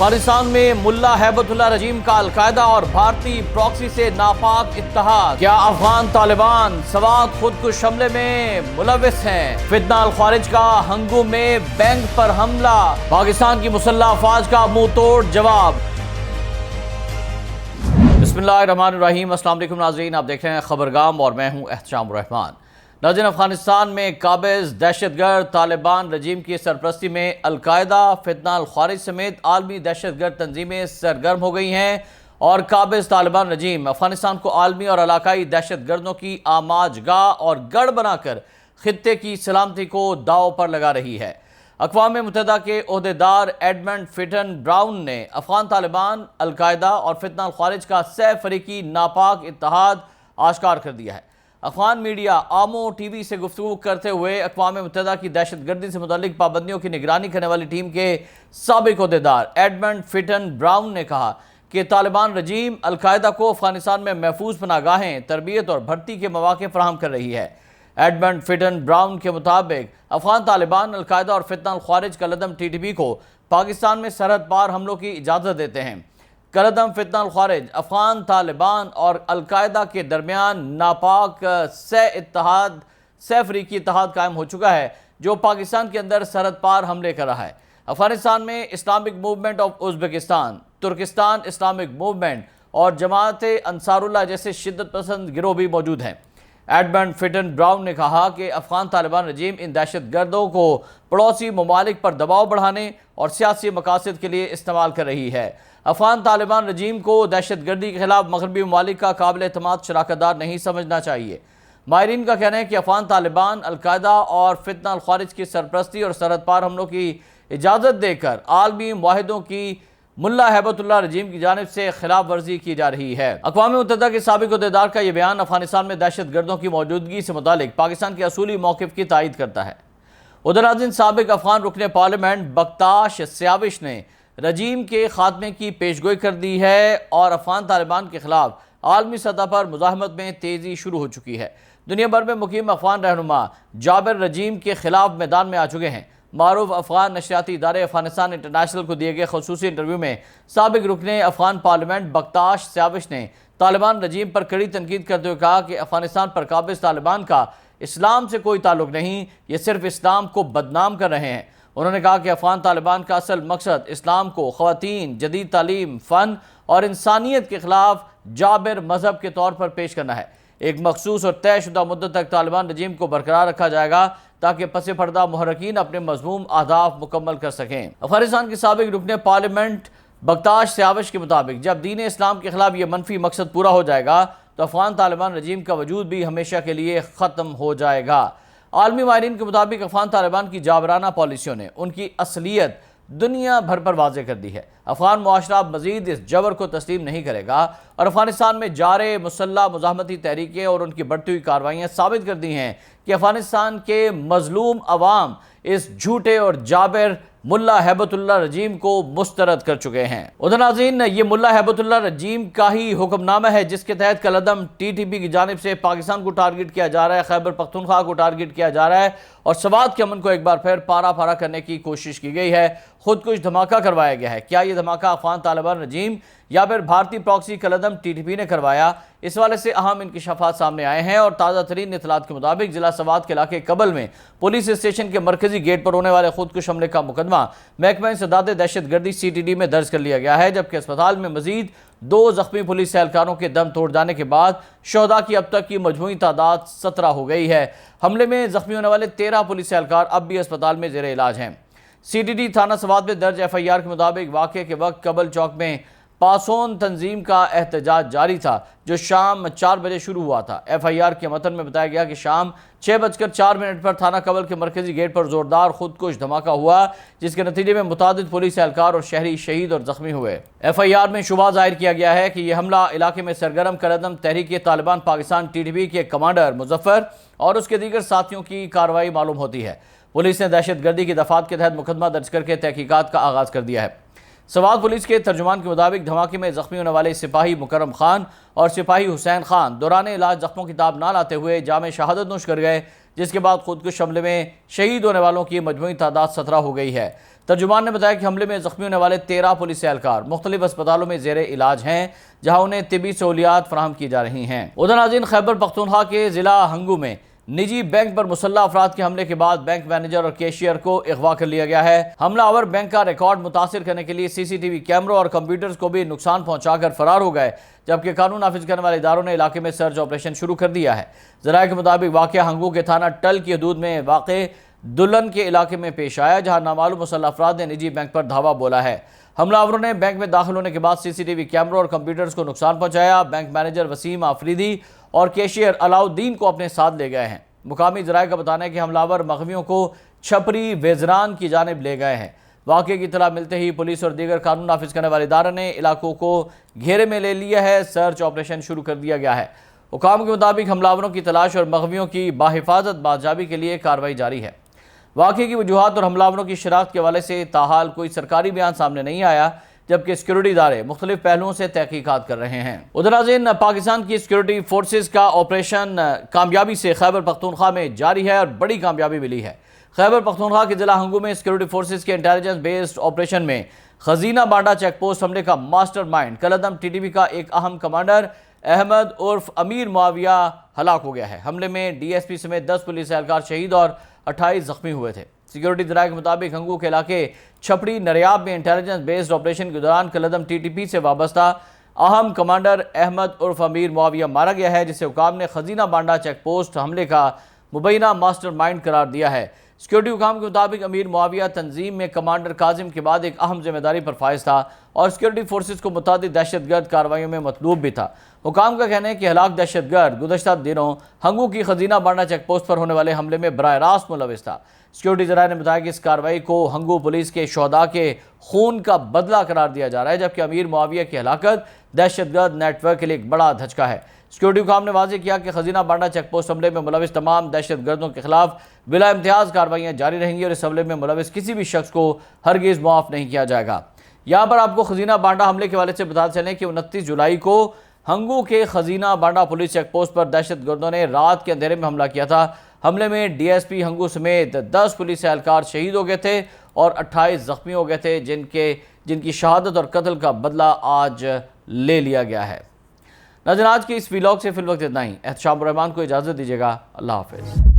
افغانستان میں ملا ہیبت اللہ رجیم کا القاعدہ اور بھارتی پراکسی سے ناپاک اتحاد۔ کیا افغان طالبان سوات خودکش حملے میں ملوث ہیں؟ فتنہ الخوارج کا ہنگو میں بینک پر حملہ، پاکستان کی مسلح افواج کا منہ توڑ جواب۔ بسم اللہ الرحمن الرحیم۔ السلام علیکم ناظرین، آپ دیکھ رہے ہیں خبرگام اور میں ہوں احتشام الرحمان۔ ناظرین، افغانستان میں قابض دہشت گرد طالبان رجیم کی سرپرستی میں القاعدہ، فتنہ الخوارج سمیت عالمی دہشت گرد تنظیمیں سرگرم ہو گئی ہیں اور قابض طالبان رجیم افغانستان کو عالمی اور علاقائی دہشت گردوں کی آماج گاہ اور گڑھ بنا کر خطے کی سلامتی کو داؤ پر لگا رہی ہے۔ اقوام متحدہ کے عہدیدار ایڈمنڈ فٹن براؤن نے افغان طالبان، القاعدہ اور فتنہ الخوارج کا سہ فریقی ناپاک اتحاد آشکار کر دیا ہے۔ افغان میڈیا آمو ٹی وی سے گفتگو کرتے ہوئے اقوام متحدہ کی دہشت گردی سے متعلق پابندیوں کی نگرانی کرنے والی ٹیم کے سابق عہدیدار ایڈمنڈ فٹن براؤن نے کہا کہ طالبان رجیم القاعدہ کو افغانستان میں محفوظ پناہ گاہیں، تربیت اور بھرتی کے مواقع فراہم کر رہی ہے۔ ایڈمنڈ فٹن براؤن کے مطابق افغان طالبان، القاعدہ اور فتنہ الخوارج کالعدم TTP کو پاکستان میں سرحد پار حملوں کی اجازت دیتے ہیں۔ کالعدم فتنہ الخوارج، افغان طالبان اور القاعدہ کے درمیان ناپاک سہ فریقی اتحاد قائم ہو چکا ہے جو پاکستان کے اندر سرحد پار حملے کر رہا ہے۔ افغانستان میں Islamic movement of Uzbekistan, Turkestan Islamic movement اور جماعت انصار اللہ جیسے شدت پسند گروہ بھی موجود ہیں۔ ایڈمنڈ فٹن براؤن نے کہا کہ افغان طالبان رجیم ان دہشت گردوں کو پڑوسی ممالک پر دباؤ بڑھانے اور سیاسی مقاصد کے لیے استعمال کر رہی ہے۔ افغان طالبان رجیم کو دہشت گردی کے خلاف مغربی ممالک کا قابل اعتماد شراکت دار نہیں سمجھنا چاہیے۔ ماہرین کا کہنا ہے کہ افغان طالبان، القاعدہ اور فتنہ الخوارج کی سرپرستی اور سرحد پار حملوں کی اجازت دے کر عالمی معاہدوں کی ملا ہیبت اللہ رجیم کی جانب سے خلاف ورزی کی جا رہی ہے۔ اقوام متحدہ کے سابق عہدیدار کا یہ بیان افغانستان میں دہشت گردوں کی موجودگی سے متعلق پاکستان کے اصولی موقف کی تائید کرتا ہے۔ ادھر ناظرین، سابق افغان رکن پارلیمنٹ بکتاش سیاوش نے رجیم کے خاتمے کی پیشگوئی کر دی ہے اور افغان طالبان کے خلاف عالمی سطح پر مزاحمت میں تیزی شروع ہو چکی ہے۔ دنیا بھر میں مقیم افغان رہنما جابر رجیم کے خلاف میدان میں آ چکے ہیں۔ معروف افغان نشریاتی ادارے افغانستان انٹرنیشنل کو دیے گئے خصوصی انٹرویو میں سابق رکن افغان پارلیمنٹ بکتاش سیاوش نے طالبان رجیم پر کڑی تنقید کرتے ہوئے کہا کہ افغانستان پر قابض طالبان کا اسلام سے کوئی تعلق نہیں، یہ صرف اسلام کو بدنام کر رہے ہیں۔ انہوں نے کہا کہ افغان طالبان کا اصل مقصد اسلام کو خواتین، جدید تعلیم، فن اور انسانیت کے خلاف جابر مذہب کے طور پر پیش کرنا ہے۔ ایک مخصوص اور طے شدہ مدت تک طالبان رجیم کو برقرار رکھا جائے گا تاکہ پس پردہ محرکین اپنے مذموم اہداف مکمل کر سکیں۔ افغانستان کے سابق رکن پارلیمنٹ بکتاش سیاوش کے مطابق جب دین اسلام کے خلاف یہ منفی مقصد پورا ہو جائے گا تو افغان طالبان رجیم کا وجود بھی ہمیشہ کے لیے ختم ہو جائے گا۔ عالمی ماہرین کے مطابق افغان طالبان کی جابرانہ پالیسیوں نے ان کی اصلیت دنیا بھر پر واضح کر دی ہے۔ افغان معاشرہ مزید اس جبر کو تسلیم نہیں کرے گا اور افغانستان میں جاری مسلح مزاحمتی تحریکیں اور ان کی بڑھتی ہوئی کارروائیاں ثابت کر دی ہیں کہ افغانستان کے مظلوم عوام اس جھوٹے اور جابر ملا ہیبت اللہ رجیم کو مسترد کر چکے ہیں۔ ادھر ناظرین، یہ ملا ہیبت اللہ رجیم کا ہی حکم نامہ ہے جس کے تحت کالعدم TTP کی جانب سے پاکستان کو ٹارگٹ کیا جا رہا ہے، خیبر پختونخوا کو ٹارگٹ کیا جا رہا ہے اور سوات کے امن کو ایک بار پھر پارا پارا کرنے کی کوشش کی گئی ہے۔ خودکش دھماکہ کروایا گیا ہے۔ کیا یہ دھماکہ افغان طالبان رجیم یا پھر بھارتی پراکسی کالعدم TTP نے کروایا؟ اس والے سے اہم انکشافات سامنے آئے ہیں اور تازہ ترین اطلاعات کے مطابق ضلع سوات کے علاقے کبل میں پولیس اسٹیشن کے مرکزی گیٹ پر ہونے والے خودکش حملے کا مقدمہ محکمہ انسداد دہشت گردی CTD میں درج کر لیا گیا ہے، جبکہ اسپتال میں مزید 2 زخمی پولیس اہلکاروں کے دم توڑ جانے کے بعد شہداء کی اب تک کی مجموعی تعداد 17 ہو گئی ہے۔ حملے میں زخمی ہونے والے 13 پولیس اہلکار اب بھی اسپتال میں زیر علاج ہیں۔ CTD تھانہ سوات میں درج FIR کے مطابق واقعے کے وقت کبل چوک میں پاسون تنظیم کا احتجاج جاری تھا جو شام 4 بجے شروع ہوا تھا۔ FIR کے متن میں بتایا گیا کہ شام 6:04 پر تھانہ کبل کے مرکزی گیٹ پر زوردار خودکش دھماکہ ہوا جس کے نتیجے میں متعدد پولیس اہلکار اور شہری شہید اور زخمی ہوئے۔ FIR میں شبہ ظاہر کیا گیا ہے کہ یہ حملہ علاقے میں سرگرم کالعدم تحریک طالبان پاکستان TTP کے کمانڈر مظفر اور اس کے دیگر ساتھیوں کی کارروائی معلوم ہوتی ہے۔ پولیس نے دہشت گردی کی دفعات کے تحت مقدمہ درج کر کے تحقیقات کا آغاز کر دیا ہے۔ سوات پولیس کے ترجمان کے مطابق دھماکے میں زخمی ہونے والے سپاہی مکرم خان اور سپاہی حسین خان دوران علاج زخموں کی تاب نہ لاتے ہوئے جام شہادت نوش کر گئے، جس کے بعد خودکش حملے میں شہید ہونے والوں کی مجموعی تعداد 17 ہو گئی ہے۔ ترجمان نے بتایا کہ حملے میں زخمی ہونے والے 13 پولیس اہلکار مختلف اسپتالوں میں زیر علاج ہیں، جہاں انہیں طبی سہولیات فراہم کی جا رہی ہیں۔ ادھر ناظرین، خیبر پختونخوا کے ضلع ہنگو میں نجی بینک پر مسلح افراد کے حملے کے بعد بینک مینیجر اور کیشیئر کو اغوا کر لیا گیا ہے۔ حملہ آور بینک کا ریکارڈ متاثر کرنے کے لیے سی سی ٹی وی کیمروں اور کمپیوٹرز کو بھی نقصان پہنچا کر فرار ہو گئے، جبکہ قانون نافذ کرنے والے اداروں نے علاقے میں سرچ آپریشن شروع کر دیا ہے۔ ذرائع کے مطابق واقعہ ہنگو کے تھانہ ٹل کی حدود میں واقع دلن کے علاقے میں پیش آیا، جہاں نامعلوم مسلح افراد نے نجی بینک پر دھاوا بولا ہے۔ حملہ آوروں نے بینک میں داخل ہونے کے بعد سی سی ٹی وی کیمروں اور کمپیوٹرز کو نقصان پہنچایا۔ بینک مینیجر وسیم آفریدی اور کیشیئر علاؤالدین کو اپنے ساتھ لے گئے ہیں۔ مقامی ذرائع کا بتانا ہے کہ حملہ آور مغویوں کو چھپری ویزران کی جانب لے گئے ہیں۔ واقعے کی اطلاع ملتے ہی پولیس اور دیگر قانون نافذ کرنے والے اداروں نے علاقوں کو گھیرے میں لے لیا ہے، سرچ آپریشن شروع کر دیا گیا ہے۔ حکام کے مطابق حملہ آوروں کی تلاش اور مغویوں کی باحفاظت بازیابی کے لیے کارروائی جاری ہے۔ واقعے کی وجوہات اور حملہ آوروں کی شناخت کے حوالے سے تاحال کوئی سرکاری بیان سامنے نہیں آیا، جبکہ سیکیورٹی ادارے مختلف پہلوؤں سے تحقیقات کر رہے ہیں۔ ادھر ناظرین، پاکستان کی سیکیورٹی فورسز کا آپریشن کامیابی سے خیبر پختونخوا میں جاری ہے اور بڑی کامیابی ملی ہے۔ خیبر پختونخوا کے ضلع ہنگو میں سیکیورٹی فورسز کے انٹیلیجنس بیسڈ آپریشن میں خزینہ بانڈا چیک پوسٹ حملے کا ماسٹر مائنڈ کلعدم ٹی ٹی پی کا ایک اہم کمانڈر احمد عرف امیر معاویہ ہلاک ہو گیا ہے۔ حملے میں ڈی ایس پی سمیت 10 پولیس اہلکار شہید اور 28 زخمی ہوئے تھے۔ سیکیورٹی ذرائع کے مطابق ہنگو کے علاقے چھپڑی نریاب میں انٹیلیجنس بیسڈ آپریشن کے دوران کلعدم ٹی ٹی پی سے وابستہ اہم کمانڈر احمد عرف امیر معاویہ مارا گیا ہے، جسے حکام نے خزینہ بانڈا چیک پوسٹ حملے کا مبینہ ماسٹر مائنڈ قرار دیا ہے۔ سیکیورٹی حکام کے مطابق امیر معاویہ تنظیم میں کمانڈر کاظم کے بعد ایک اہم ذمہ داری پر فائز تھا اور سیکیورٹی فورسز کو متعدد دہشت گرد کارروائیوں میں مطلوب بھی تھا۔ حکام کا کہنا ہے کہ ہلاک دہشت گرد گزشتہ دنوں ہنگو کی خزینہ بانڈا چیک پوسٹ پر ہونے والے حملے میں براہ راست ملوث تھا۔ سیکیورٹی ذرائع نے بتایا کہ اس کارروائی کو ہنگو پولیس کے شہداء کے خون کا بدلہ قرار دیا جا رہا ہے، جبکہ امیر معاویہ کی ہلاکت دہشت گرد نیٹ ورک کے لیے ایک بڑا دھچکا ہے۔ سیکیورٹی حکام نے واضح کیا کہ خزینہ بانڈا چیک پوسٹ حملے میں ملوث تمام دہشت گردوں کے خلاف بلا امتیاز کارروائیاں جاری رہیں گی اور اس حملے میں ملوث کسی بھی شخص کو ہرگز معاف نہیں کیا جائے گا۔ یہاں پر آپ کو خزینہ بانڈا حملے کے حوالے سے بتاتے چلیں کہ 29 جولائی کو ہنگو کے خزینہ بانڈا پولیس چیک پوسٹ پر دہشت گردوں نے رات کے اندھیرے میں حملہ کیا تھا۔ حملے میں ڈی ایس پی ہنگو سمیت 10 پولیس اہلکار شہید ہو گئے تھے اور 28 زخمی ہو گئے تھے، جن کی شہادت اور قتل کا بدلہ آج لے لیا گیا ہے۔ ناظرین، آج کے اس ویلاگ سے فی الوقت اتنا ہی۔ احتشام الرحمان کو اجازت دیجیے گا۔ اللہ حافظ۔